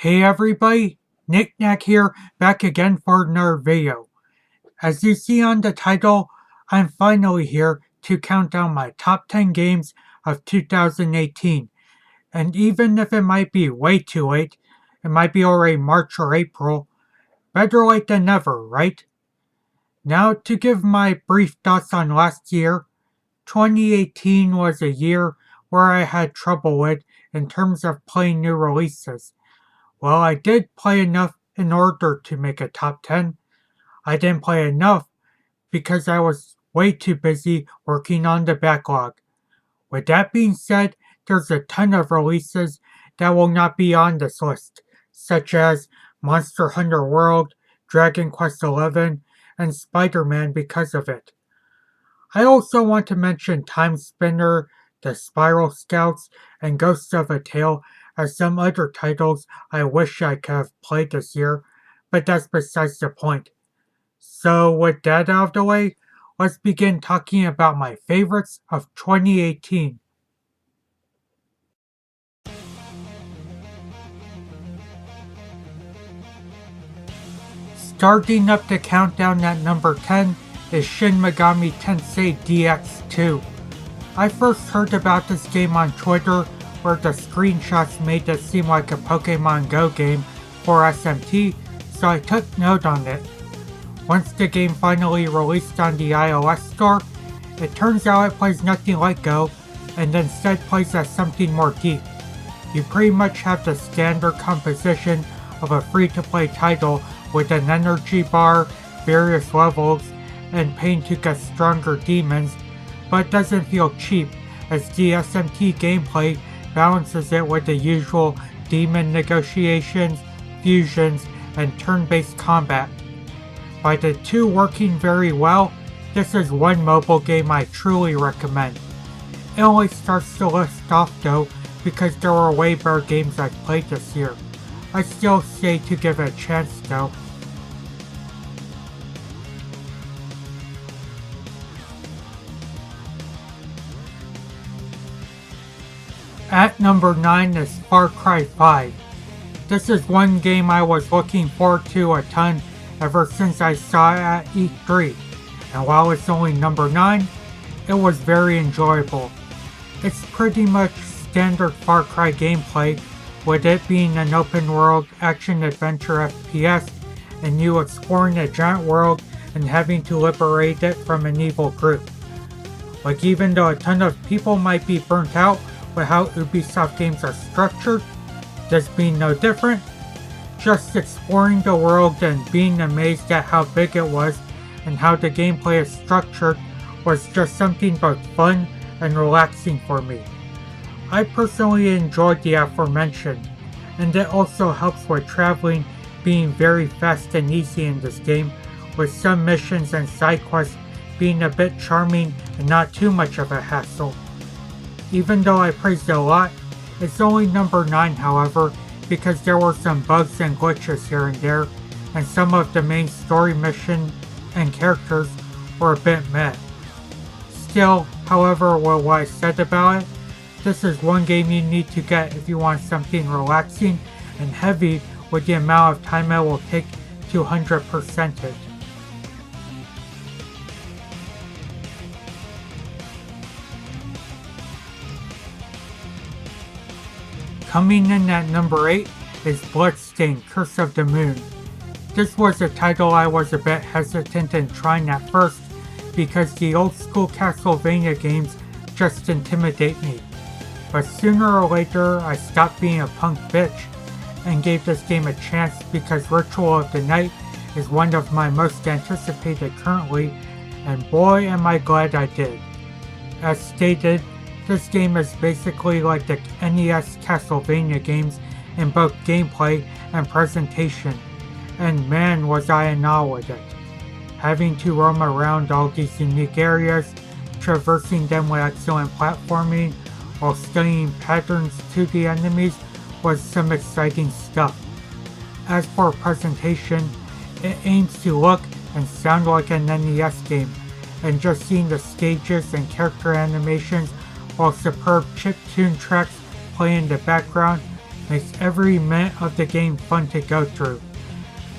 Hey everybody, Nick Nack here, back again for another video. As you see on the title, I'm finally here to count down my top 10 games of 2018. And even if it might be way too late, it might be already March or April, better late than never, right? Now to give my brief thoughts on last year, 2018 was a year where I had trouble with in terms of playing new releases. Well, I did play enough in order to make a top 10. I didn't play enough because I was way too busy working on the backlog. With that being said, there's a ton of releases that will not be on this list, such as Monster Hunter World, Dragon Quest XI, and Spider-Man because of it. I also want to mention Time Spinner, The Spiral Scouts, and Ghosts of a Tale as some other titles I wish I could have played this year, but that's besides the point. So with that out of the way, let's begin talking about my favorites of 2018. Starting up the countdown at number 10 is Shin Megami Tensei DX2. I first heard about this game on Twitter where the screenshots made it seem like a Pokemon Go game for SMT, so I took note on it. Once the game finally released on the iOS store, it turns out it plays nothing like Go, and instead plays as something more deep. You pretty much have the standard composition of a free-to-play title with an energy bar, various levels, and paying to get stronger demons, but it doesn't feel cheap as the SMT gameplay balances it with the usual demon negotiations, fusions, and turn-based combat. By the two working very well, this is one mobile game I truly recommend. It only starts the list off though because there were way better games I've played this year. I still say to give it a chance though. At number 9 is Far Cry 5. This is one game I was looking forward to a ton ever since I saw it at E3, and while it's only number 9, it was very enjoyable. It's pretty much standard Far Cry gameplay, with it being an open world action-adventure FPS and you exploring a giant world and having to liberate it from an evil group. Like even though a ton of people might be burnt out with how Ubisoft games are structured, this being no different, just exploring the world and being amazed at how big it was and how the gameplay is structured was just something both fun and relaxing for me. I personally enjoyed the aforementioned, and it also helps with traveling being very fast and easy in this game, with some missions and side quests being a bit charming and not too much of a hassle. Even though I praised it a lot, it's only number 9 however, because there were some bugs and glitches here and there, and some of the main story mission and characters were a bit meh. Still, however, with what I said about it, this is one game you need to get if you want something relaxing and heavy with the amount of time it will take to 100% it. Coming in at number 8 is Bloodstained: Curse of the Moon. This was a title I was a bit hesitant in trying at first because the old school Castlevania games just intimidate me. But sooner or later I stopped being a punk bitch and gave this game a chance because Ritual of the Night is one of my most anticipated currently, and boy am I glad I did. As stated, this game is basically like the NES Castlevania games in both gameplay and presentation, and man was I in awe with it. Having to roam around all these unique areas, traversing them with excellent platforming, while studying patterns to the enemies was some exciting stuff. As for presentation, it aims to look and sound like an NES game, and just seeing the stages and character animations while superb chiptune tracks play in the background makes every minute of the game fun to go through.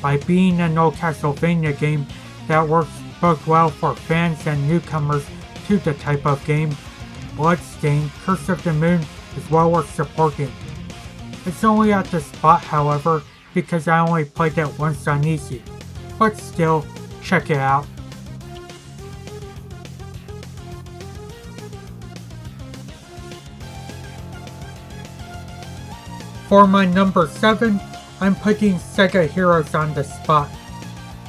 By being an old Castlevania game that works both well for fans and newcomers to the type of game, Bloodstained Curse of the Moon is well worth supporting. It's only at this spot, however, because I only played it once on easy, but still, check it out. For my number 7, I'm putting Sega Heroes on the spot.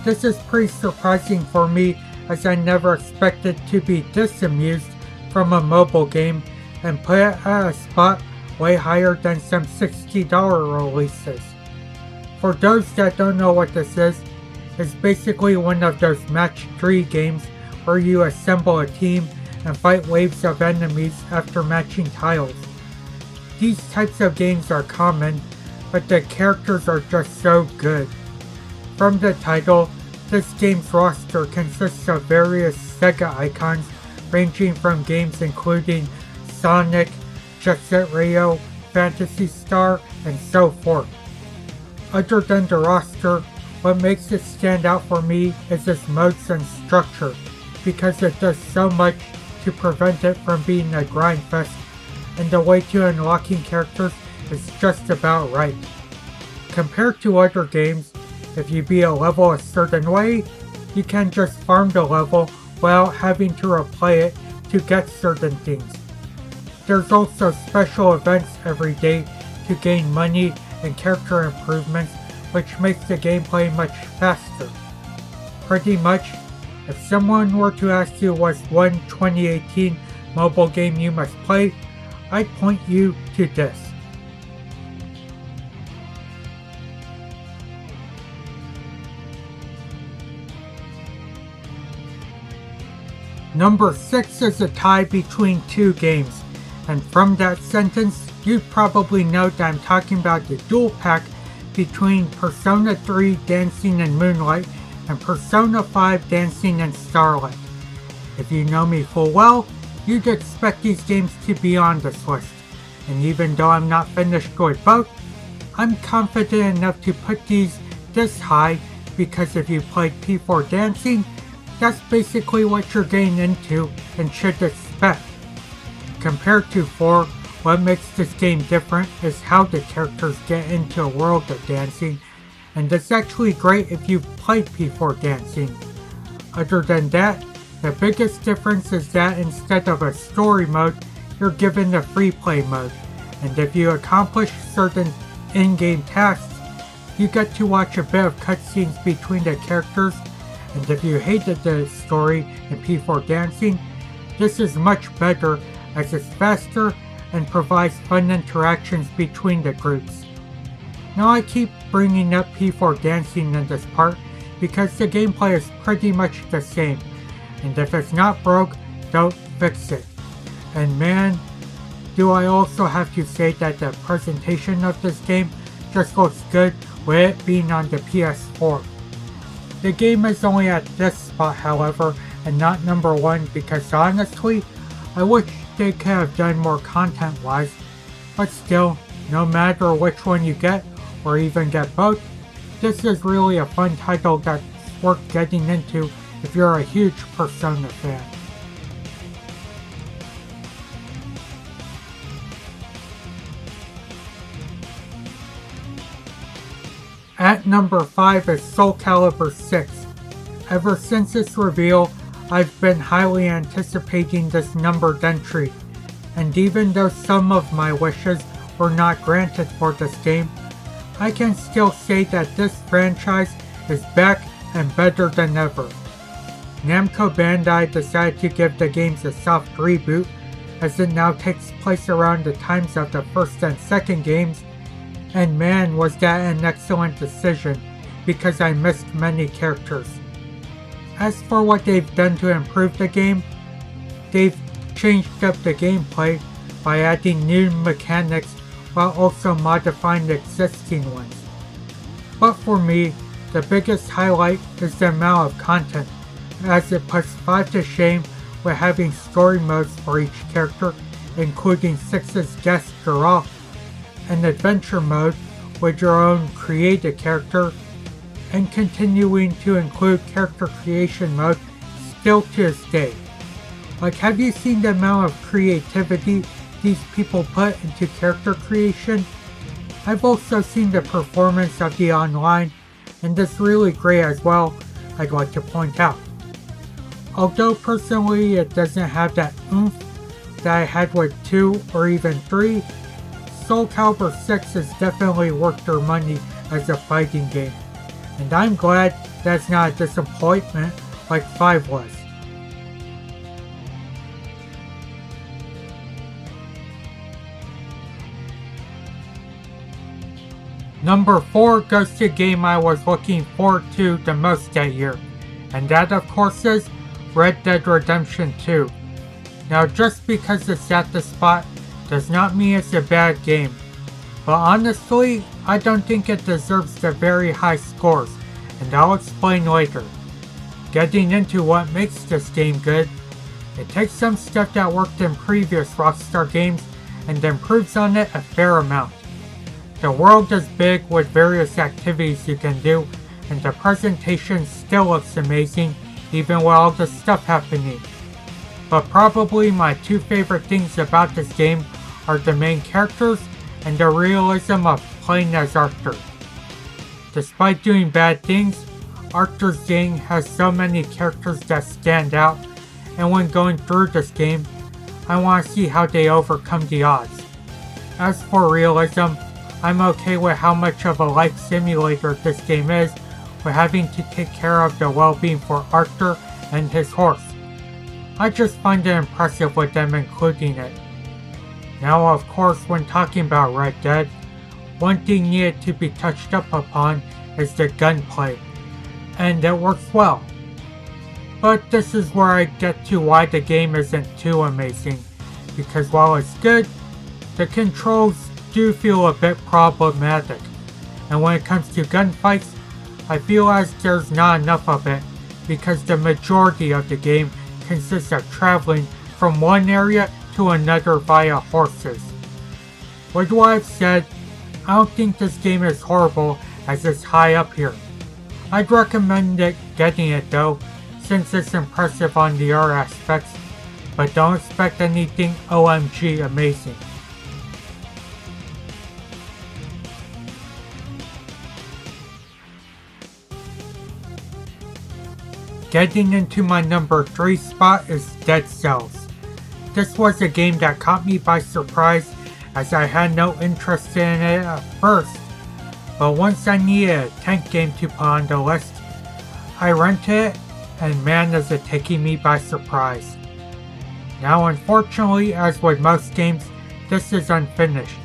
This is pretty surprising for me, as I never expected to be this amused from a mobile game and put it at a spot way higher than some $60 releases. For those that don't know what this is, it's basically one of those match 3 games where you assemble a team and fight waves of enemies after matching tiles. These types of games are common, but the characters are just so good. From the title, this game's roster consists of various Sega icons ranging from games including Sonic, Jet Set Radio, Phantasy Star, and so forth. Other than the roster, what makes it stand out for me is its modes and structure, because it does so much to prevent it from being a grindfest, and the way to unlocking characters is just about right. Compared to other games, if you beat a level a certain way, you can just farm the level without having to replay it to get certain things. There's also special events every day to gain money and character improvements, which makes the gameplay much faster. Pretty much, if someone were to ask you what's one 2018 mobile game you must play, I'd point you to this. Number 6 is a tie between 2 games, and from that sentence, you probably know that I'm talking about the dual pack between Persona 3 Dancing in Moonlight and Persona 5 Dancing in Starlight. If you know me full well, you'd expect these games to be on this list, and even though I'm not finished with both, I'm confident enough to put these this high because if you played P4 Dancing, that's basically what you're getting into and should expect. Compared to 4, what makes this game different is how the characters get into a world of dancing, and it's actually great if you played P4 Dancing. Other than that, the biggest difference is that instead of a story mode, you're given a free play mode, and if you accomplish certain in-game tasks, you get to watch a bit of cutscenes between the characters, and if you hated the story in P4 Dancing, this is much better as it's faster and provides fun interactions between the groups. Now I keep bringing up P4 Dancing in this part because the gameplay is pretty much the same, and if it's not broke, don't fix it. And man, do I also have to say that the presentation of this game just looks good with it being on the PS4. The game is only at this spot, however, and not number 1 because honestly, I wish they could have done more content-wise, but still, no matter which one you get, or even get both, this is really a fun title that's worth getting into if you're a huge Persona fan. At number 5 is Soul Calibur 6. Ever since its reveal, I've been highly anticipating this numbered entry, and even though some of my wishes were not granted for this game, I can still say that this franchise is back and better than ever. Namco Bandai decided to give the games a soft reboot, as it now takes place around the times of the first and second games, and man was that an excellent decision, because I missed many characters. As for what they've done to improve the game, they've changed up the gameplay by adding new mechanics while also modifying the existing ones. But for me, the biggest highlight is the amount of content, as it puts 5 to shame with having story modes for each character, including 6's guest Giraffe. an adventure mode with your own created character, and continuing to include character creation mode still to this day. Like, have you seen the amount of creativity these people put into character creation? I've also seen the performance of the online, and it's really great as well, I'd like to point out. Although personally it doesn't have that oomph that I had with 2 or even 3, Soul Calibur 6 is definitely worth their money as a fighting game, and I'm glad that's not a disappointment like 5 was. Number 4 goes to a game I was looking forward to the most that year, and that of course is Red Dead Redemption 2. Now just because it's at the spot does not mean it's a bad game, but honestly I don't think it deserves the very high scores, and I'll explain later. Getting into what makes this game good, it takes some stuff that worked in previous Rockstar games and improves on it a fair amount. The world is big with various activities you can do, and the presentation still looks amazing even with all the stuff happening. But probably my 2 favorite things about this game are the main characters and the realism of playing as Arthur. Despite doing bad things, Arthur's gang has so many characters that stand out, and when going through this game, I want to see how they overcome the odds. As for realism, I'm okay with how much of a life simulator this game is, with having to take care of the well-being for Arthur and his horse. I just find it impressive with them including it. Now of course when talking about Red Dead, one thing needed to be touched up upon is the gunplay, and it works well. But this is where I get to why the game isn't too amazing, because while it's good, the controls do feel a bit problematic, and when it comes to gunfights, I feel as there's not enough of it, because the majority of the game consists of traveling from one area to another via horses. With what I've said, I don't think this game is horrible as it's high up here. I'd recommend getting it though, since it's impressive on the art aspects, but don't expect anything OMG amazing. Getting into my number 3 spot is Dead Cells. This was a game that caught me by surprise as I had no interest in it at first, but once I needed a tank game to put on the list, I rented it, and man is it taking me by surprise. Now unfortunately, as with most games, this is unfinished,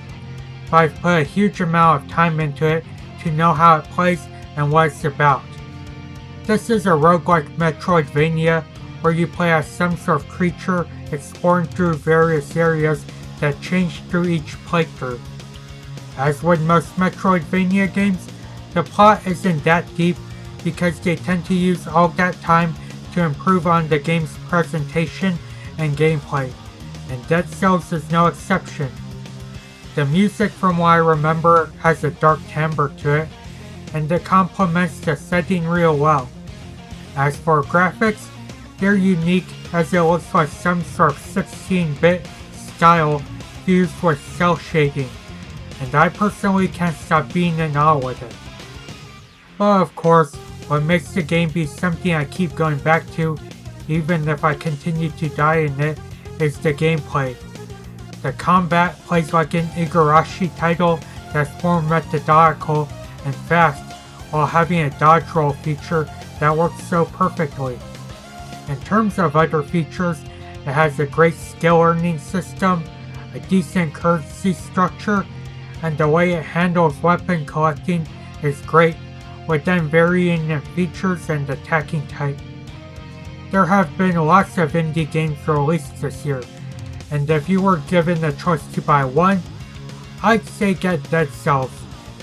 but I've put a huge amount of time into it to know how it plays and what it's about. This is a roguelike Metroidvania where you play as some sort of creature exploring through various areas that change through each playthrough. As with most Metroidvania games, the plot isn't that deep because they tend to use all that time to improve on the game's presentation and gameplay, and Dead Cells is no exception. The music, from what I remember, has a dark timbre to it, and it complements the setting real well. As for graphics, they're unique as it looks like some sort of 16-bit style fused with cel shading, and I personally can't stop being in awe with it. But of course, what makes the game be something I keep going back to, even if I continue to die in it, is the gameplay. The combat plays like an Igarashi title that's more methodical and fast, while having a dodge roll feature that works so perfectly. In terms of other features, it has a great skill earning system, a decent currency structure, and the way it handles weapon collecting is great, with them varying in features and attacking type. There have been lots of indie games released this year, and if you were given the choice to buy one, I'd say get Dead Cells,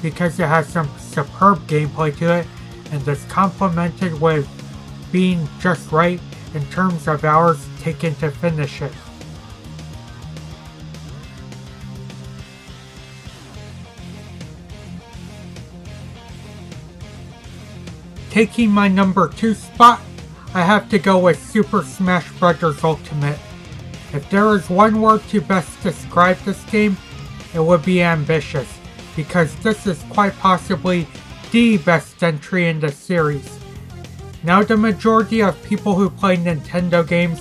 because it has some superb gameplay to it, and is complemented with being just right in terms of hours taken to finish it. taking my number 2 spot, I have to go with Super Smash Bros. Ultimate. If there is one word to best describe this game, it would be ambitious, because this is quite possibly the best entry in the series. Now the majority of people who play Nintendo games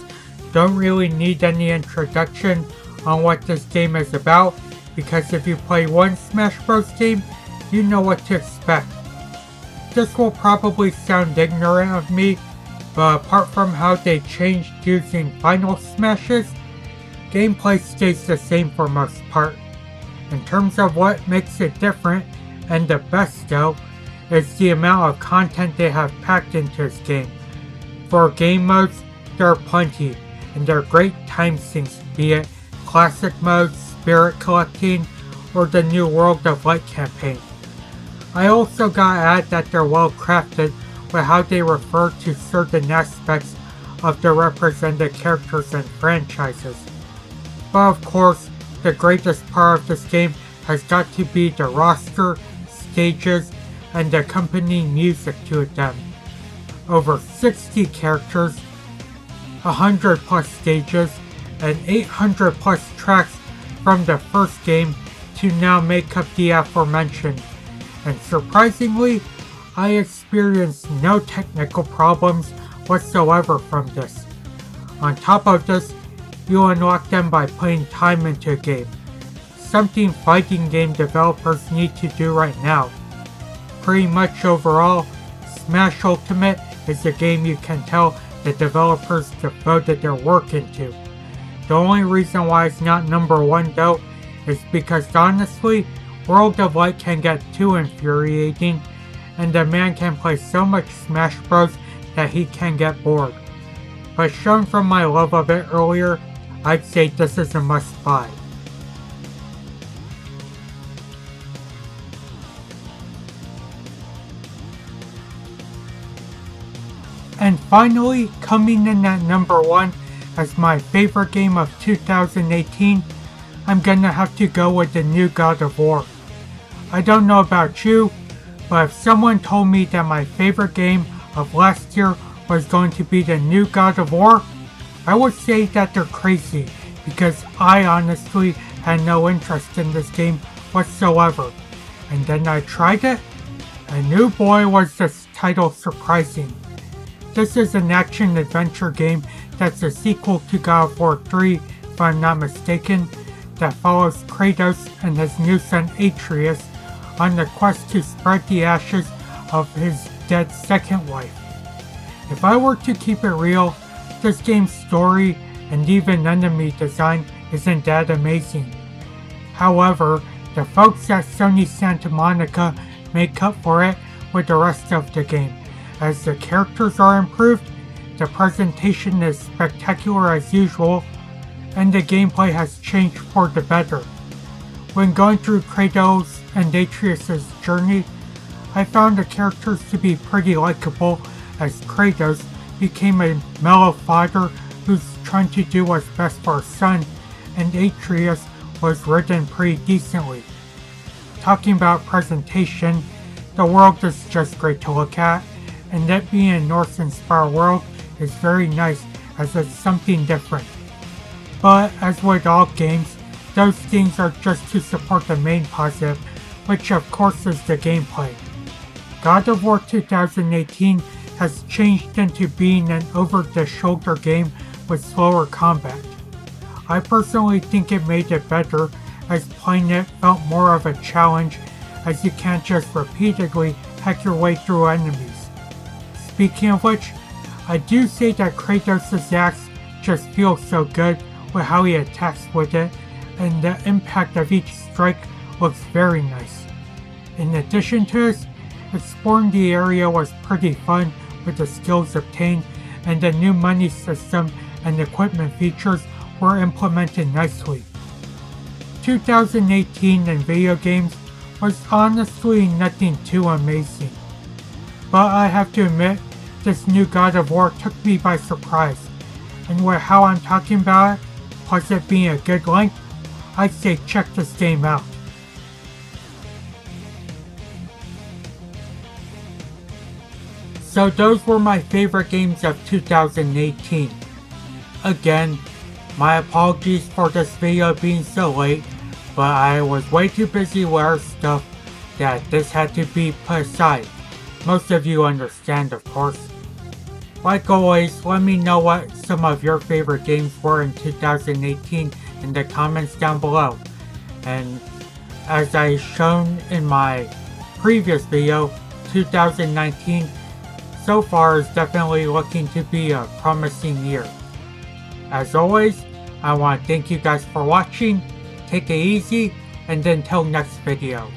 don't really need any introduction on what this game is about, because if you play one Smash Bros. Game, you know what to expect. This will probably sound ignorant of me, but apart from how they changed using final smashes, gameplay stays the same for most part. In terms of what makes it different, and the best though, is the amount of content they have packed into this game. For game modes, there are plenty, and they're great time sinks, be it classic mode, spirit collecting, or the new World of Light campaign. I also gotta add that they're well crafted with how they refer to certain aspects of the represented characters and franchises. But of course, the greatest part of this game has got to be the roster, stages, and the accompanying music to them. Over 60 characters, 100 plus stages, and 800 plus tracks from the first game to now make up the aforementioned. And surprisingly, I experienced no technical problems whatsoever from this. On top of this, you unlock them by putting time into a game, something fighting game developers need to do right now. Pretty much overall, Smash Ultimate is a game you can tell the developers devoted their work into. The only reason why it's not number 1 though is because honestly, World of Light can get too infuriating, and the man can play so much Smash Bros that he can get bored. But shown from my love of it earlier, I'd say this is a must-buy. And finally, coming in at number 1 as my favorite game of 2018, I'm gonna have to go with the new God of War. I don't know about you, but if someone told me that my favorite game of last year was going to be the new God of War, I would say that they're crazy, because I honestly had no interest in this game whatsoever. And then I tried it, and new boy was this title surprising. This is an action-adventure game that's a sequel to God of War 3, if I'm not mistaken, that follows Kratos and his new son Atreus on the quest to spread the ashes of his dead second wife. If I were to keep it real, this game's story and even enemy design isn't that amazing. However, the folks at Sony Santa Monica make up for it with the rest of the game. As the characters are improved, the presentation is spectacular as usual, and the gameplay has changed for the better. When going through Kratos and Atreus' journey, I found the characters to be pretty likable, as Kratos became a mellow father who's trying to do what's best for his son, and Atreus was written pretty decently. Talking about presentation, the world is just great to look at, and that being a Norse-inspired world is very nice as it's something different. But as with all games, those things are just to support the main positive, which of course is the gameplay. God of War 2018 has changed into being an over-the-shoulder game with slower combat. I personally think it made it better, as playing it felt more of a challenge, as you can't just repeatedly hack your way through enemies. Speaking of which, I do say that Kratos' axe just feels so good with how he attacks with it, and the impact of each strike looks very nice. In addition to this, exploring the area was pretty fun with the skills obtained, and the new money system and equipment features were implemented nicely. 2018 in video games was honestly nothing too amazing. But I have to admit, this new God of War took me by surprise, and with how I'm talking about it, plus it being a good length, I'd say check this game out. So those were my favorite games of 2018. Again, my apologies for this video being so late, but I was way too busy with other stuff that this had to be put aside. Most of you understand, of course. Like always, let me know what some of your favorite games were in 2018 in the comments down below. And as I shown in my previous video, 2019 so far is definitely looking to be a promising year. As always, I want to thank you guys for watching, take it easy, and until next video.